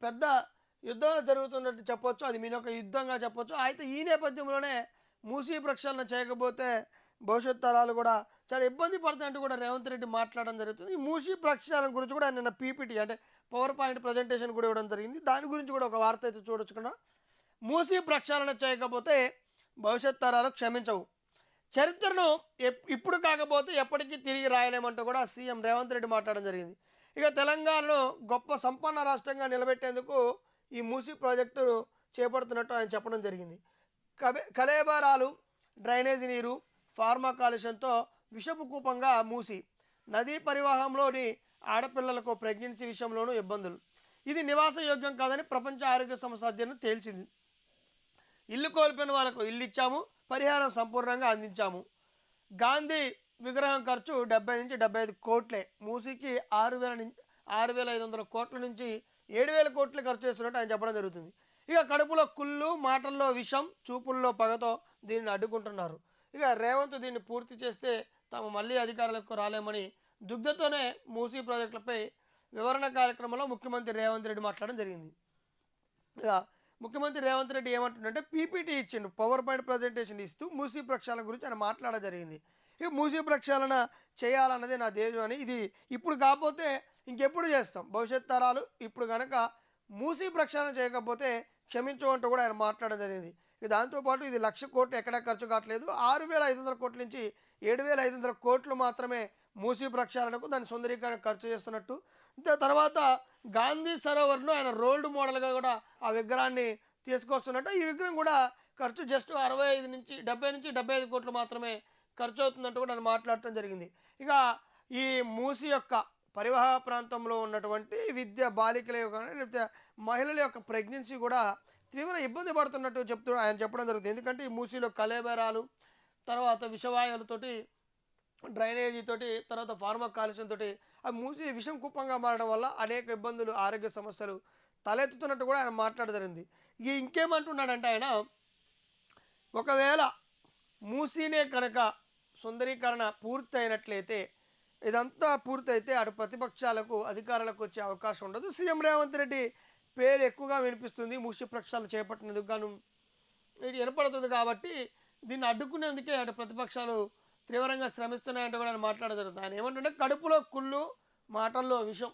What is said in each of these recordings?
పెద్ద యుద్ధం జరుగుతున్నట్టు చెప్పొచ్చు. అది మీనొక యుద్ధంగా చెప్పొచ్చు. అయితే ఈ నేపథ్యంలోనే మూసీ ప్రక్షాళన చేయకపోతే భవిష్యత్ తరాలు కూడా చాలా ఇబ్బంది పడతాయంటూ కూడా రేవంత్ రెడ్డి మాట్లాడడం జరుగుతుంది. ఈ మూసీ ప్రక్షాళన గురించి కూడా ఆయన నిన్న పీపీటీ అంటే పవర్ పాయింట్ ప్రజెంటేషన్ కూడా ఇవ్వడం జరిగింది. దాని గురించి కూడా ఒక వార్త అయితే చూడొచ్చు కదా. మూసీ ప్రక్షాళన చేయకపోతే భవిష్యత్ తరాలు క్షమించవు. చరిత్రను ఇప్పుడు కాకపోతే ఎప్పటికీ తిరిగి రాయలేమంటూ కూడా సీఎం రేవంత్ రెడ్డి మాట్లాడడం జరిగింది. ఇక తెలంగాణను గొప్ప సంపన్న రాష్ట్రంగా నిలబెట్టేందుకు ఈ మూసీ ప్రాజెక్టును చేపడుతున్నట్టు ఆయన చెప్పడం జరిగింది. కలేబరాలు, డ్రైనేజీ నీరు, ఫార్మా కాలుష్యంతో విషపు కూపంగా మూసి నదీ పరివాహంలోని ఆడపిల్లలకు ప్రెగ్నెన్సీ విషయంలోనూ ఇబ్బందులు. ఇది నివాస యోగ్యం కాదని ప్రపంచ ఆరోగ్య సంస్థ అధ్యయనం తేల్చింది. ఇల్లు కోల్పోయిన వాళ్ళకు ఇల్లు ఇచ్చాము, పరిహారం సంపూర్ణంగా అందించాము. గాంధీ విగ్రహం ఖర్చు 70 నుంచి 75 కోట్లే. మూసీకి 6,500 కోట్ల నుంచి 7,000 కోట్లు ఖర్చు చేస్తున్నట్టు ఆయన చెప్పడం జరుగుతుంది. ఇక కడుపులో కుళ్ళు, మాటల్లో విషం, చూపుల్లో పగతో దీన్ని అడ్డుకుంటున్నారు. ఇక రేవంత్ దీన్ని పూర్తి చేస్తే తాము మళ్ళీ అధికారులకు రాలేమని దుగ్ధతోనే మూసీ ప్రాజెక్టులపై వివరణ కార్యక్రమంలో ముఖ్యమంత్రి రేవంత్ రెడ్డి మాట్లాడడం జరిగింది. ఇక ముఖ్యమంత్రి రేవంత్ రెడ్డి ఏమంటుందంటే పీపీటీ ఇచ్చిండు, పవర్ పాయింట్ ప్రజెంటేషన్ ఇస్తూ మూసీ ప్రక్షాళన గురించి ఆయన మాట్లాడడం జరిగింది. ఇక మూసీ ప్రక్షాళన చేయాలన్నదే నా ధ్యేయం అని, ఇది ఇప్పుడు కాకపోతే ఇంకెప్పుడు చేస్తాం, భవిష్యత్ తరాలు ఇప్పుడు కనుక మూసీ ప్రక్షాళన చేయకపోతే క్షమించమంటూ కూడా ఆయన మాట్లాడడం జరిగింది. ఇక దాంతోపాటు ఇది 1,00,000 కోట్లు ఎక్కడా ఖర్చు కావట్లేదు, 6,500 కోట్ల నుంచి 7,500 కోట్లు మాత్రమే మూసీ ప్రక్షాళనకు దాని సుందరీకరణ ఖర్చు చేస్తున్నట్టు. తర్వాత గాంధీ సరోవర్ను ఆయన రోల్డ్ మోడల్గా కూడా ఆ విగ్రహాన్ని తీసుకొస్తున్నట్టు. ఈ విగ్రహం కూడా ఖర్చు జస్ట్ 65 నుంచి 75 కోట్లు మాత్రమే ఖర్చు అవుతుందంటూ కూడా ఆయన మాట్లాడటం జరిగింది. ఇక ఈ మూసీ యొక్క పరివాహ ప్రాంతంలో ఉన్నటువంటి బాలికల యొక్క లేకపోతే మహిళల యొక్క ప్రెగ్నెన్సీ కూడా తీవ్ర ఇబ్బంది పడుతున్నట్టు ఆయన చెప్పడం జరుగుతుంది. ఎందుకంటే ఈ మూసీలో కలేబరాలు, తర్వాత విషవాయువులతోటి, డ్రైనేజీతోటి, తర్వాత ఫార్మా కాలుష్యంతో ఆ మూసీ విషం కుప్పంగా మారడం వల్ల అనేక ఇబ్బందులు, ఆరోగ్య సమస్యలు తలెత్తుతున్నట్టు కూడా ఆయన మాట్లాడడం జరిగింది. ఇంకేమంటున్నాడంటే ఆయన, ఒకవేళ మూసీనే కనుక సుందరీకరణ పూర్తయినట్లయితే, ఇదంతా పూర్తయితే అటు ప్రతిపక్షాలకు అధికారులకు వచ్చే అవకాశం ఉండదు. సీఎం రేవంత్ రెడ్డి పేరు ఎక్కువగా వినిపిస్తుంది, మూసీ ప్రక్షాళన చేపట్టినందుకు గాను ఇది వినపడుతుంది. కాబట్టి దీన్ని అడ్డుకునేందుకే అటు ప్రతిపక్షాలు తీవ్రంగా శ్రమిస్తున్నాయంటే కూడా ఆయన మాట్లాడడం జరుగుతుంది. ఆయన ఏమంటుంటే కడుపులో కుళ్ళు, మాటల్లో విషం,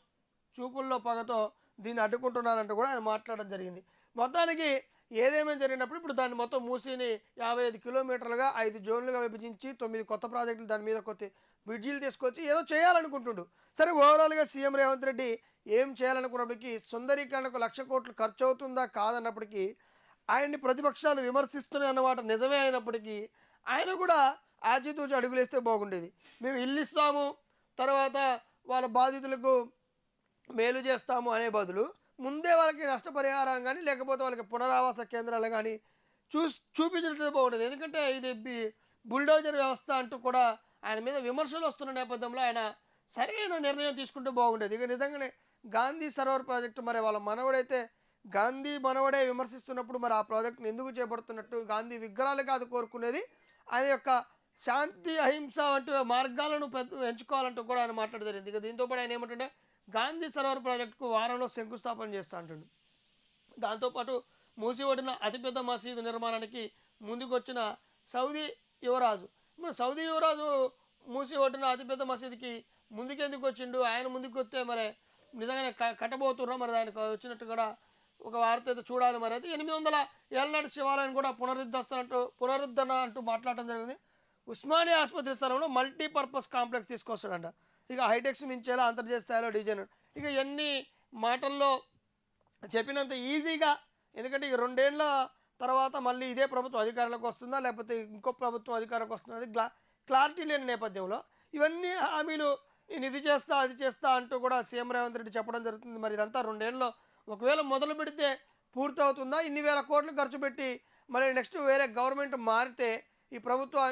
చూపుల్లో పగతో దీన్ని అడ్డుకుంటున్నారంటూ కూడా ఆయన మాట్లాడడం జరిగింది. మొత్తానికి ఏదేమైనా జరిగినప్పుడు ఇప్పుడు దాన్ని మొత్తం మూసీని 55 కిలోమీటర్లుగా 5 జోన్లుగా విభజించి 9 కొత్త ప్రాజెక్టులు దాని మీద కొత్త బ్రిడ్జీలు తీసుకొచ్చి ఏదో చేయాలనుకుంటుండు. సరే, ఓవరాల్గా సీఎం రేవంత్ రెడ్డి ఏం చేయాలనుకున్నప్పటికీ సుందరీకరణకు 1,00,000 కోట్లు ఖర్చు అవుతుందా కాదన్నప్పటికీ, ఆయన్ని ప్రతిపక్షాలు విమర్శిస్తున్నాయి అన్నమాట నిజమే అయినప్పటికీ ఆయన కూడా ఆచితూచి అడుగులేస్తే బాగుండేది. మేము ఇల్లు ఇస్తాము, తర్వాత వాళ్ళ బాధితులకు మేలు చేస్తాము అనే బదులు ముందే వాళ్ళకి నష్టపరిహారం కానీ లేకపోతే వాళ్ళకి పునరావాస కేంద్రాలు కానీ చూపించినట్టు బాగుండేది. ఎందుకంటే ఇది బుల్డోజర్ వ్యవస్థ అంటూ కూడా ఆయన మీద విమర్శలు వస్తున్న నేపథ్యంలో ఆయన సరైన నిర్ణయం తీసుకుంటే బాగుండేది. ఇక నిజంగానే గాంధీ సరోవర్ ప్రాజెక్టు మరి వాళ్ళ మనవడైతే గాంధీ మనవడే విమర్శిస్తున్నప్పుడు మరి ఆ ప్రాజెక్టును ఎందుకు చేపడుతున్నట్టు, గాంధీ విగ్రహాలు కాదు కోరుకునేది, ఆయన యొక్క శాంతి, అహింస వంటి మార్గాలను ఎంచుకోవాలంటూ కూడా ఆయన మాట్లాడడం జరిగింది. ఇక దీంతోపాటు ఆయన ఏమంటుంటే గాంధీ సరోవర్ ప్రాజెక్టుకు వారంలో శంకుస్థాపన చేస్తా అంటుండు. దాంతోపాటు మూసి ఒడిన అతిపెద్ద మసీదు నిర్మాణానికి ముందుకొచ్చిన సౌదీ యువరాజు, మరి సౌదీ యువరాజు మూసి ఒడిన అతిపెద్ద మసీదుకి ముందుకెందుకు వచ్చిండు, ఆయన ముందుకు వస్తే మరి నిజంగానే కట్టబోతున్నా మరి ఆయనకు వచ్చినట్టు కూడా ఒక వార్త అయితే చూడాలి. మరి అయితే 800 ఏళ్ళ నాటి శివాలయం కూడా పునరుద్ధరణ అంటూ మాట్లాడటం జరిగింది. ఉస్మానియా ఆసుపత్రి స్థలంలో మల్టీపర్పస్ కాంప్లెక్స్ తీసుకొస్తాడంట. ఇక హైటెక్స్ మించేలా అంతర్జాతీయ స్థాయిలో డిజైన్. ఇక ఎన్ని మాటల్లో చెప్పినంత ఈజీగా, ఎందుకంటే ఇక 2 ఏళ్ళ తర్వాత మళ్ళీ ఇదే ప్రభుత్వం అధికారంలోకి వస్తుందా లేకపోతే ఇంకో ప్రభుత్వం అధికారంలోకి వస్తుందా అది క్లారిటీ లేని నేపథ్యంలో ఇవన్నీ హామీలు, నేను ఇది చేస్తా అది చేస్తా అంటూ కూడా సీఎం రేవంత్ రెడ్డి చెప్పడం జరుగుతుంది. మరి ఇదంతా 2 ఏళ్ళలో ఒకవేళ మొదలు పెడితే పూర్తి అవుతుందా, ఇన్ని వేల కోట్లు ఖర్చు పెట్టి మళ్ళీ నెక్స్ట్ వేరే గవర్నమెంట్ మారితే ఈ ప్రభుత్వం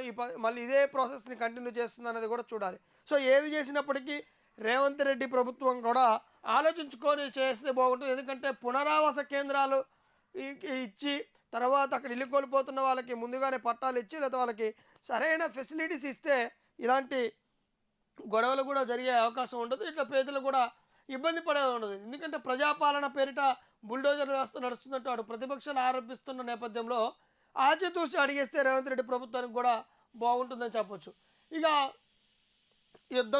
మళ్ళీ ఇదే ప్రాసెస్ని కంటిన్యూ చేస్తుంది అన్నది కూడా చూడాలి. సో ఏది చేసినప్పటికీ రేవంత్ రెడ్డి ప్రభుత్వం కూడా ఆలోచించుకొని చేస్తే బాగుంటుంది. ఎందుకంటే పునరావాస కేంద్రాలు ఇచ్చి తర్వాత అక్కడ ఇల్లు కోల్పోతున్న వాళ్ళకి ముందుగానే పట్టాలు ఇచ్చి లేదా వాళ్ళకి సరైన ఫెసిలిటీస్ ఇస్తే ఇలాంటి గొడవలు కూడా జరిగే అవకాశం ఉండదు, ఇట్లా పేదలు కూడా ఇబ్బంది పడే ఉండదు. ఎందుకంటే ప్రజాపాలన పేరిట బుల్డోజర్ వ్యవస్థ నడుస్తున్నట్టు అటు ప్రతిపక్షాలు ఆరోపిస్తున్న నేపథ్యంలో ఆచితూచి అడిగేస్తే రేవంత్ రెడ్డి ప్రభుత్వానికి కూడా బాగుంటుందని చెప్పొచ్చు. ఇక యుద్ధం